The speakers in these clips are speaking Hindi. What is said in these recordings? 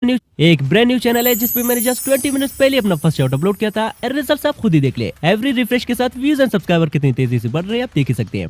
एक ब्रांड न्यू चैनल है जिसपे मैंने जस्ट 20 मिनट्स पहले अपना फर्स्ट शॉट अपलोड किया था। रिजल्ट्स आप खुद ही देख ले। एवरी रिफ्रेश के साथ व्यूज एंड सब्सक्राइबर कितनी तेजी से बढ़ रहे हैं आप देख ही सकते हैं।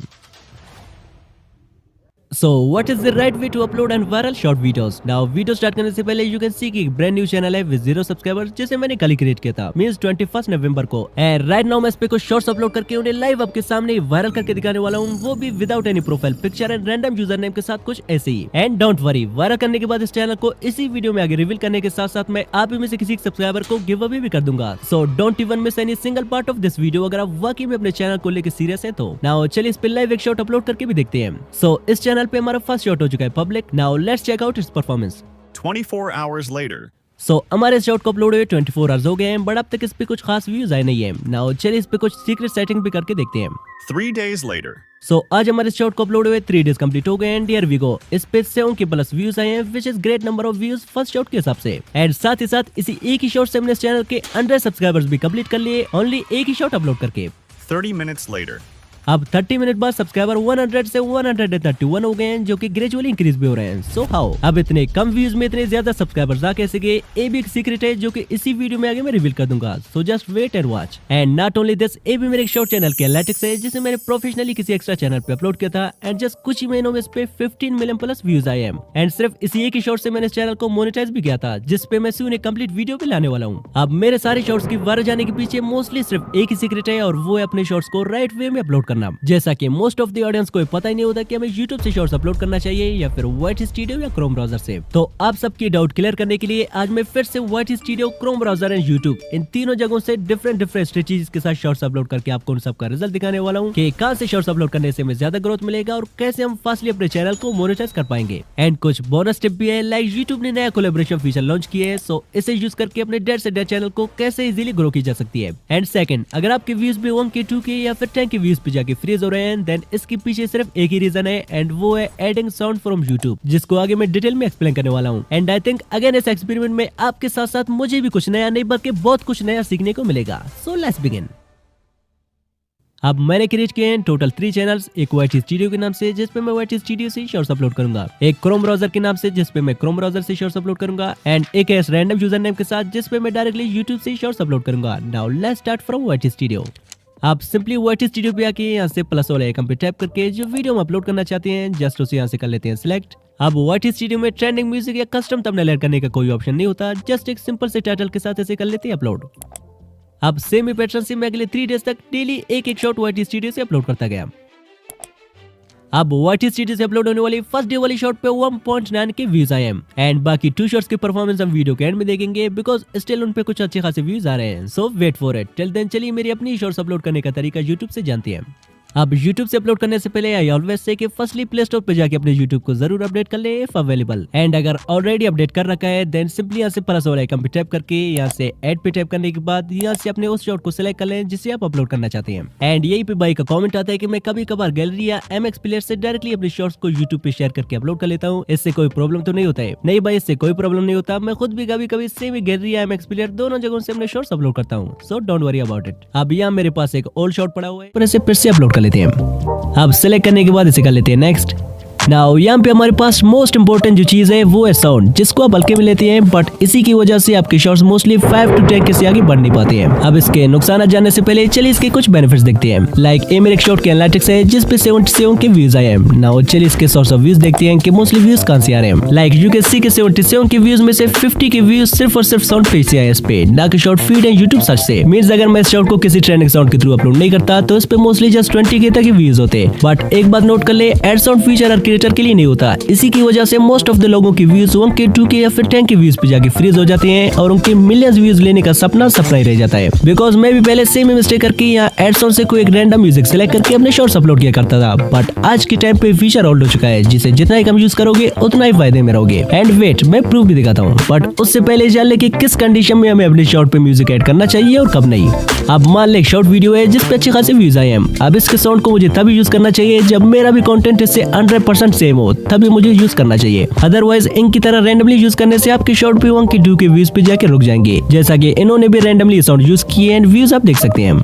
So what is the right way to upload and viral short videos? Now video start करने से पहले you can see कि एक ब्रांड न्यू चैनल है with 0 सब्सक्राइबर्स जिसे मैंने कल ही क्रिएट किया था, मींस 21 नवंबर को। एंड राइट नाउ मैं इस पे कुछ शॉर्ट्स अपलोड करके उन्हें लाइव आपके सामने वायरल करके दिखाने वाला हूँ, वो भी without any profile picture and random user name के साथ कुछ ऐसे ही। एंड डोंट वरी, वायरल करने के बाद इस चैनल को इसी वीडियो में आगे रिवील करने के साथ साथ मैं आप में से किसी सब्सक्राइबर को गिव अवे भी कर दूंगा। So don't even miss any single part of this video अगर आप वाकई में अपने चैनल को लेकर सीरियस है तो। नाउ चलिए इस पे लाइव एक शॉट अपलोड करके भी देखते हैं। सो इस चैनल पे हमारा फर्स्ट शॉट हो चुका है public. Now let's check out its performance. 24 hours later. हमारे शॉट को अपलोड हुए 24 आवर्स हो गए हैं, बट अब तक इस पे कुछ खास व्यूज आए नहीं है। नाउ चलिए इस पे कुछ सीक्रेट सेटिंग भी करके देखते हैं। 3 days later. आज हमारे शॉट को अपलोड हुए 3 डेज कंप्लीट हो गए हैं। हियर वी गो, इस पे 7 के प्लस व्यूज आए हैं, which is great number of views first shot के हिसाब से। एंड साथ ही साथ इसी एक ही शॉट से हमने इस चैनल के 100 सब्सक्राइबर्स भी कंप्लीट कर लिए, ओनली एक ही शॉट अपलोड करके। 30 minutes later. अब 30 मिनट बाद सब्सक्राइबर 100 से 131 हो गए हैं, जो कि ग्रेजुअली इंक्रीज भी हो रहे हैं। सो हाउ अब इतने कम व्यूज में इतने ज्यादा सब्सक्राइबर्स आ कैसे गए? ये भी एक सीक्रेट है जो कि इसी वीडियो में आगे मैं रिवील कर दूंगा। So just wait and watch. And not only this, ये भी मेरे शॉर्ट चैनल के एनालिटिक्स है जिसे मैंने प्रोफेशनली किसी एक्स्ट्रा चैनल पे अपलोड किया था। एंड जस्ट कुछ ही महीनों में इस पे 15 मिलियन प्लस व्यूज आए हैं। एंड सिर्फ इसी एक ही शॉर्ट से मैंने इस चैनल को मोनेटाइज भी किया था, जिसपे मैं सोon एक कंप्लीट वीडियो भी लाने वाला हूँ। अब मेरे सारे शॉर्ट्स की वायरल जाने के पीछे मोस्टली सिर्फ एक ही सीक्रेट है, और वो है अपने शॉर्ट्स को राइट वे में अपलोड करना। जैसा कि मोस्ट ऑफ द ऑडियंस को पता ही नहीं होता कि हमें YouTube से शॉर्ट्स अपलोड करना चाहिए या फिर YT स्टूडियो या क्रोम ब्राउजर से। तो आप सबकी डाउट क्लियर करने के लिए आज मैं फिर से YT studio, Chrome browser and YouTube इन तीनों जगहों से डिफरेंट स्ट्रेटजीज के साथ शॉर्ट्स अपलोड करके आपको उन सबका रिजल्ट दिखाने वाला हूँ कि कहां से शॉर्ट्स अपलोड करने से हमें ज्यादा ग्रोथ मिलेगा और कैसे हम फास्टली अपने चैनल को मोनेटाइज कर पाएंगे। एंड कुछ बोनस टिप भी है, लाइक YouTube ने नया कोलैबोरेशन फीचर लॉन्च किया है, सो इसे यूज करके अपने डेढ़ से डेढ़ चैनल को कैसे इजीली ग्रो की जा सकती है। एंड सेकंड, अगर आपके व्यूज भी 1K 2K या फिर 10K व्यूज पे जाके फ्रीज हो रहे हैं, देन इसके पीछे सिर्फ एक ही रीजन है, एंड वो है एडिंग साउंड फ्रॉम YouTube, जिसको आगे मैं डिटेल में एक्सप्लेन करने वाला हूँ। एंड आई थिंक अगेन इस एक्सपेरिमेंट में आपके साथ साथ मुझे भी कुछ नया नहीं बल्कि बहुत कुछ नया सीखने को मिलेगा। So let's begin. अब मैंने क्रिएट किए हैं टोटल 3 चैनल्स, एक YT स्टूडियो के नाम से जिसपे मैं YT स्टूडियो से शॉर्ट्स अपलोड करूंगा, एक क्रोम ब्राउजर के नाम से जिसपे मैं क्रोम ब्राउजर से शॉर्ट्स अपलोड करूंगा, एंड एक है रैंडम यूजर नेम के साथ जिसपे मैं डायरेक्टली YouTube से शॉर्ट्स अपलोड करूंगा। Now let's start from YT studio. आप सिंपली YT स्टूडियो पे आके यहाँ से प्लस वाले आइकन पे टैप करके जो वीडियो हम अपलोड करना चाहते हैं जस्ट उसे यहाँ से कर लेते हैं सिलेक्ट। अब YT स्टूडियो में ट्रेंडिंग म्यूजिक या कस्टम थंबनेल ऐड करने का कोई ऑप्शन नहीं होता, जस्ट एक सिंपल से टाइटल के साथ ऐसे कर लेते हैं अपलोड। अब सेम ही पैटर्न से मैं अगले 3 डेज तक डेली एक शॉट YT स्टूडियो से अपलोड करता गया। अब YT स्टूडियो से अपलोड होने वाली फर्स्ट डे वाली शॉट पे 1.9 के व्यूज आए हैं, एंड बाकी 2 शॉट्स की परफॉर्मेंस हम वीडियो के एंड में देखेंगे बिकॉज स्टिल उन पे कुछ अच्छे खासे व्यूज आ रहे हैं। So wait for it. Till then चलिए मेरी अपनी शॉर्ट्स अपलोड करने का तरीका YouTube से जानते हैं। अब YouTube से अपलोड करने से पहले आई ऑलवेज से कि फर्स्टली प्ले स्टोर पे जाके अपने YouTube को जरूर अपडेट कर ले इफ अवेलेबल, एंड अगर ऑलरेडी अपडेट कर रखा है देन सिंपली यहाँ से प्लस वाला आइकन पे टैप करके यहाँ से ऐड पे टैप करने के बाद यहाँ से अपने उस शॉट को सिलेक्ट कर लें जिसे आप अपलोड करना चाहते हैं। एंड यही पे भाई का कमेंट आता है कि मैं कभी कभार गैलरी या MX प्लेयर से डायरेक्टली अपने शॉर्ट्स को YouTube पे शेयर करके अपलोड कर लेता हूँ, इससे कोई प्रॉब्लम तो नहीं होता है? नहीं भाई, इससे कोई प्रॉब्लम नहीं होता। मैं खुद भी कभी कभी सेम गैलरी या MX प्लेयर दोनों जगहों से अपने शॉर्ट्स अपलोड करता हूँ, so don't worry about it. अब यहाँ मेरे पास एक ओल्ड शॉट पड़ा हुआ है, पर इसे फिर से अपलोड कर लेते हैं। अब सेलेक्ट करने के बाद इसे कर लेते हैं नेक्स्ट। नाउ यहाँ पे हमारे पास मोस्ट इंपोर्टेंट जो चीज है वो है साउंड, जिसको आप हल्के में लेते हैं, बट इसी की वजह से आपके शॉट्स मोस्टली 5 to 10K से आगे बढ़ नहीं पाते हैं। अब इसके नुकसान जानने से पहले चलिए इसके कुछ बेनिफिट्स देखते हैं। लाइक ये मेरे शॉट के एनालिटिक्स है जिसपे 77 के व्यूज आए हैं। नाउ चलिए इसके सोर्स ऑफ व्यूज देखते हैं कि मोस्टली व्यूज कहां से आ रहे हैं। लाइक यू कैन सी के 77 के व्यूज में से 50 के व्यूज सिर्फ और सिर्फ साउंड पेज से आए, इस पे ना कि शॉर्ट फीड है YouTube सर्च से। मींस अगर मैं इस शॉट को किसी ट्रेंडिंग साउंड के थ्रू अपलोड नहीं करता तो इस पे मोस्टली जस्ट 20K तक के व्यूज होते। बट एक बात नोट कर ले, एड साउंड फीचर हर क्रिएटर के लिए नहीं होता। इसी की वजह से मोस्ट ऑफ द लोगों की व्यूज 1K 2K या फिर 10K व्यूज पे जाके फ्रीज हो जाते हैं और उनके मिलियंस व्यूज लेने का सपना ही रह जाता है। बिकॉज मैं भी पहले सेम मिस्टेक करके यहाँ एड साउंड से कोई एक रैंडम म्यूजिक सिलेक्ट करके अपने शॉर्ट्स अपलोड किया करता था, बट आज के टाइम पे फीचर ओल्ड हो चुका है जिसे जितना ही कम यूज करोगे उतना ही फायदे में रहोगे। एंड वेट, मैं प्रूफ भी दिखाता हूँ, बट उससे पहले जान ले कि किस कंडीशन में हमें अपने शॉर्ट पे म्यूजिक ऐड करना चाहिए और कब नहीं। अब मान ले शॉर्ट वीडियो है जिसपे अच्छे खासे व्यूज आए हैं। अब इसके साउंड को मुझे तभी यूज करना चाहिए जब मेरा भी कंटेंट इससे 100% सेम हो, तभी मुझे यूज करना चाहिए। अदरवाइज इनकी तरह रैंडमली यूज करने से आपके शॉर्ट पे 1K 2K व्यूज पे जाके रुक जाएंगे, जैसा कि इन्होंने भी रैंडमली साउंड यूज किए एंड व्यूज आप देख सकते हैं।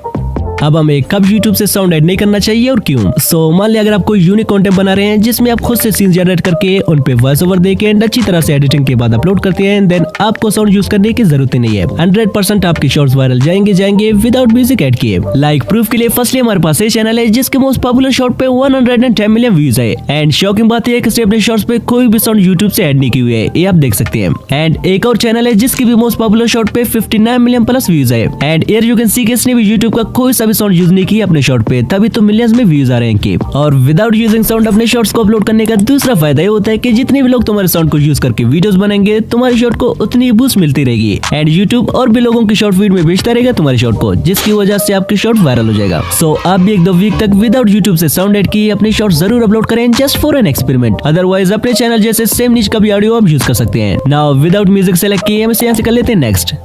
अब हमें कब YouTube से साउंड ऐड नहीं करना चाहिए और क्यों। सो मान लिया अगर आप कोई यूनिक कंटेंट बना रहे हैं जिसमें आप खुद से सीन जनरेट करके उन पे वॉइस ओवर देके अच्छी तरह से एडिटिंग के बाद अपलोड करते हैं, देन आपको साउंड यूज करने की जरूरत ही नहीं है। 100% आपके शॉर्ट्स वायरल जाएंगे विदाउट म्यूजिक ऐड किए। लाइक प्रूफ के लिए फर्स्टली हमारे पास ये चैनल है जिसके मोस्ट पॉपुलर शॉर्ट पे 110 मिलियन व्यूज है। एंड शॉकिंग बात है कि इसने अपने शॉर्ट्स पे कोई भी साउंड यूट्यूब से ऐड नहीं की हुई है, ये आप देख सकते हैं। एंड एक और चैनल है जिसकी भी मोस्ट पॉपुलर शॉर्ट पे 59 मिलियन प्लस व्यूज है। And here you can see कि इसने भी यूट्यूब का कोई सा भी साउंड यूज नहीं किया अपने शॉर्ट पे, तभी तो मिलियंस में व्यूज आ रहे हैं इनके। और विदाउट यूजिंग साउंड अपने शॉर्ट्स को अपलोड करने का दूसरा फायदा ये होता है कि जितने भी लोग तुम्हारे साउंड को यूज करके वीडियोस बनाएंगे तुम्हारी शॉर्ट को उतनी बूस्ट मिलती रहेगी। एंड यूट्यूब और भी लोगों की शॉर्ट फीड में भेजता रहेगा तुम्हारी शॉर्ट को, जिसकी वजह से आपकी शॉर्ट वायरल हो जाएगा। सो आप भी 1-2 वीक तक विदाउट यूट्यूब से साउंड ऐड किए अपनी शॉर्ट जरूर अपलोड करें, just for an experiment. Otherwise अपने चैनल जैसे सेम नीच का भी ऑडियो आप यूज कर सकते हैं। नाउ विदाउट म्यूजिक सेलेक्ट किए हम इसे यहाँ से कर लेते हैं नेक्स्ट।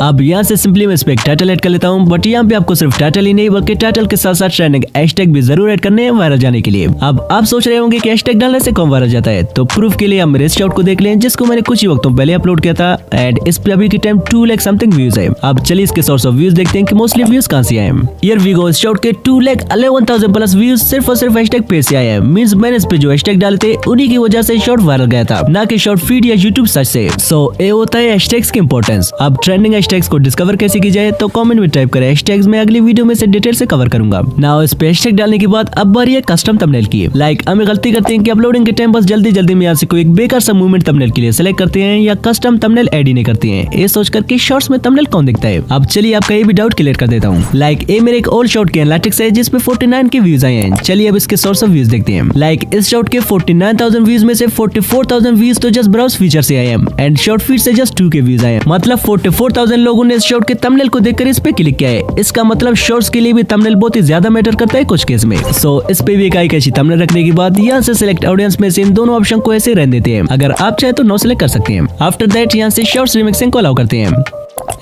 अब यहाँ से सिंपली मैं इस पे एक टाइटल ऐड कर लेता हूँ, बट यहाँ पे आपको सिर्फ टाइटल ही नहीं बल्कि टाइटल के साथ साथ ट्रेंडिंग हैशटैग भी जरूर ऐड करने हैं वायरल जाने के लिए। अब आप सोच रहे होंगे कि हैशटैग डालने से कौन वायरल जाता है, तो प्रूफ के लिए आप मेरे शॉर्ट को देख लें जिसको मैंने कुछ ही वक्तों पहले अपलोड किया था। एंड इस पे अभी के टाइम 2 लाख समथिंग व्यूज है। अब चलिए इसके सोर्स ऑफ व्यूज देखते हैं कि मोस्टली व्यूज कहां से आए हैं। हियर वी गो, इस शॉर्ट के 2,11,000 प्लस व्यूज सिर्फ और सिर्फ हैशटैग पेज से आए हैं। मींस मैंने इस पे जो हैशटैग डाले थे उन्हीं की वजह से शॉर्ट वायरल गया था, ना कि शॉर्ट फीड या यूट्यूब सर्च से। सो ये होता है हैशटैग्स की इंपॉर्टेंस। अब ट्रेंडिंग हैशटैग्स को डिस्कवर कैसे की जाए तो कमेंट में टाइप करें हैशटैग्स, मैं अगली वीडियो में से डिटेल से कवर करूंगा। नाउ इस पे हैशटैग डालने के बाद अब बारी है कस्टम थंबनेल की। लाइक हमें गलती करते हैं कि अपलोडिंग के टाइम बस जल्दी में यहाँ से कोई एक बेकार सा मूवमेंट थंबनेल के लिए सिलेक्ट करते हैं या कस्टम थंबनेल ऐड ही नहीं करते हैं, ये सोचकर कि शॉर्ट्स में थंबनेल कौन दिखता है। अब चलिए आपका ये भी डाउट क्लियर कर देता हूँ। लाइक ये मेरे एक ओल्ड शॉर्ट के एनालिटिक्स है जिसपे 49 के व्यूज आए हैं। चलिए अब इसके सोर्स ऑफ व्यूज देखते हैं। लाइक इस शॉर्ट के 49,000 व्यूज में से 44,000 व्यूज तो जस्ट ब्राउज फीचर से आए हैं एंड शॉर्ट फीड से जस्ट 2 के व्यूज आए हैं। मतलब 44,000 लोगों ने इस शॉर्ट के थंबनेल को देखकर इस पे क्लिक किया है। इसका मतलब शॉर्ट्स के लिए भी थंबनेल बहुत ही ज्यादा मैटर करता है कुछ केस में। सो इस पे भी एक आई कैची थंबनेल रखने के बाद यहाँ से सिलेक्ट ऑडियंस में से इन दोनों ऑप्शन को ऐसे रहने देते हैं। अगर आप चाहे तो नो सिलेक्ट कर सकते हैं। आफ्टर दैट यहाँ से शॉर्ट्स रिमिक्सिंग को अलाउ करते हैं।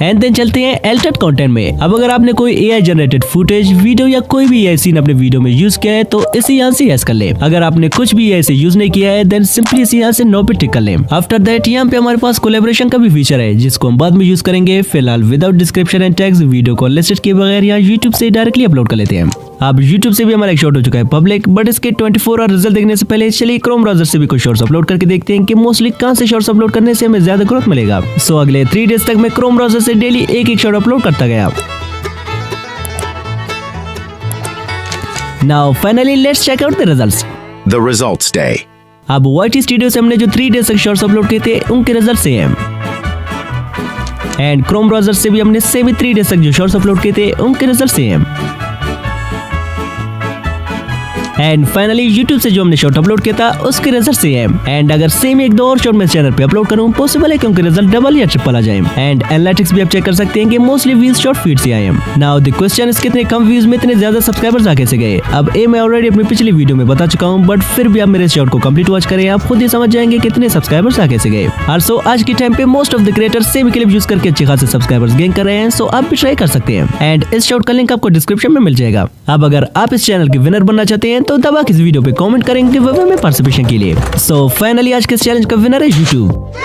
एंड देन चलते हैं एल्टर्ड कंटेंट में। अब अगर आपने कोई एआई जनरेटेड फुटेज, वीडियो या कोई भी एआई सीन अपने वीडियो में यूज किया है तो इसे यहाँ से यस कर ले। अगर आपने कुछ भी एआई से यूज नहीं किया है देन सिंपली इसे यहाँ से नो पे टिक कर ले। आफ्टर दैट यहाँ पे हमारे पास कोलैबोरेशन का भी फीचर है जिसको हम बाद में यूज करेंगे। फिलहाल without description and tags video को लिस्टेड किए बगैर यहाँ यूट्यूब से डायरेक्टली अपलोड कर लेते हैं। अब YouTube से भी हमारा एक शॉर्ट हो चुका है पब्लिक, बट इसके 24 आवर रिजल्ट देखने से पहले चलिए क्रोम ब्राउजर से भी कुछ शॉर्ट्स अपलोड करके देखते हैं कि मोस्टली कहां से शॉर्ट्स अपलोड करने से हमें ज्यादा ग्रोथ मिलेगा। सो अगले 3 डेज तक मैं क्रोम ब्राउजर से डेली एक शॉर्ट अपलोड करता गया। Now finally let's check out the results. The results day. अब YT स्टूडियो से हमने जो 3 डेज तक शॉर्ट्स अपलोड किए थे उनके रिजल्ट से हैं। एंड क्रोम ब्राउजर से भी हमने सेम 3 डेज तक जो शॉर्ट्स अपलोड किए थे उनके रिजल्ट से हैं। एंड फाइनली YouTube से जो हमने शॉर्ट अपलोड किया था उसके रिजल्ट से है। एंड अगर सेम 1-2 और शॉर्ट मैं चैनल पे अपलोड करूं पॉसिबल है क्योंकि रिजल्ट डबल या ट्रिपल आ जाए। एंड एनालिटिक्स भी आप चेक कर सकते हैं कि मोस्टली व्यूज शॉर्ट फीड से आए हैं। नाउ द क्वेश्चन इज कितने कम व्यूज में इतने ज्यादा सब्सक्राइबर्स आ कैसे गए। अब ये मैं ऑलरेडी अपनी पिछली वीडियो में बता चुका हूं, बट फिर भी आप मेरे शॉर्ट को कंप्लीट वॉच करें, आप खुद ही समझ जाएंगे कितने सब्सक्राइबर्स आ कैसे गए। आल्सो आज के टाइम पे most of the creators same clip use करके अच्छे खासे सब्सक्राइबर्स गेन कर रहे हैं, सो आप भी ट्राई कर सकते हैं। एंड इस शॉर्ट का लिंक आपको डिस्क्रिप्शन में मिल जाएगा। अब अगर आप इस चैनल के विनर बनना चाहते हैं तो दबा के इस वीडियो कमेंट करेंगे गिव में पार्टिसिपेशन के लिए। सो फाइनली आज के इस चैलेंज का विनर है YouTube।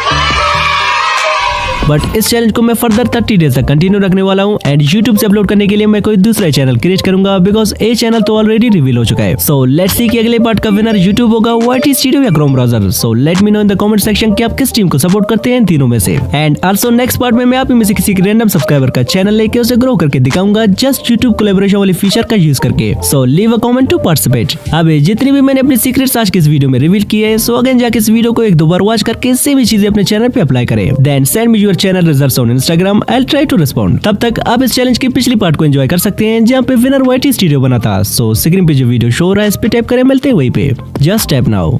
बट इस चैलेंज को मैं फर्दर 30 डेज तक कंटिन्यू रखने वाला हूँ एंड YouTube से अपलोड करने के लिए मैं कोई दूसरा चैनल क्रिएट करूंगा बिकॉज ये चैनल तो ऑलरेडी रिवील हो चुका है। सो लेट्स सी कि अगले पार्ट का विनर YouTube होगा YT स्टूडियो या Chrome browser. So let me know in the comment section कि आप किस टीम को सपोर्ट करते हैं इन तीनों में से। एंड आल्सो नेक्स्ट पार्ट में मैं आप में से किसी रैंडम सब्सक्राइबर का चैनल लेके उसे ग्रो करके दिखाऊंगा जस्ट YouTube कोलैबोरेशन वाले फीचर का यूज करके। So leave a comment to participate. अब जितनी भी मैंने अपनी सीक्रेट्स आज के इस वीडियो में रिवील की है, सो अगेन जाके इस वीडियो को 1-2 बार वॉच करके सेम चीजें अपने चैनल पे अप्लाई करें। Then send me your channel results on Instagram, I'll try to respond। तब तक आप इस चैलेंज की पिछली पार्ट को एंजॉय कर सकते हैं जहाँ पे विनर YT स्टूडियो बना था। सो स्क्रीन पे जो वीडियो शो हो रहा है इस पे टैप करें, मिलते हैं वहीं पे। Just tap now.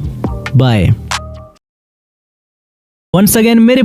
Bye. Once again मेरे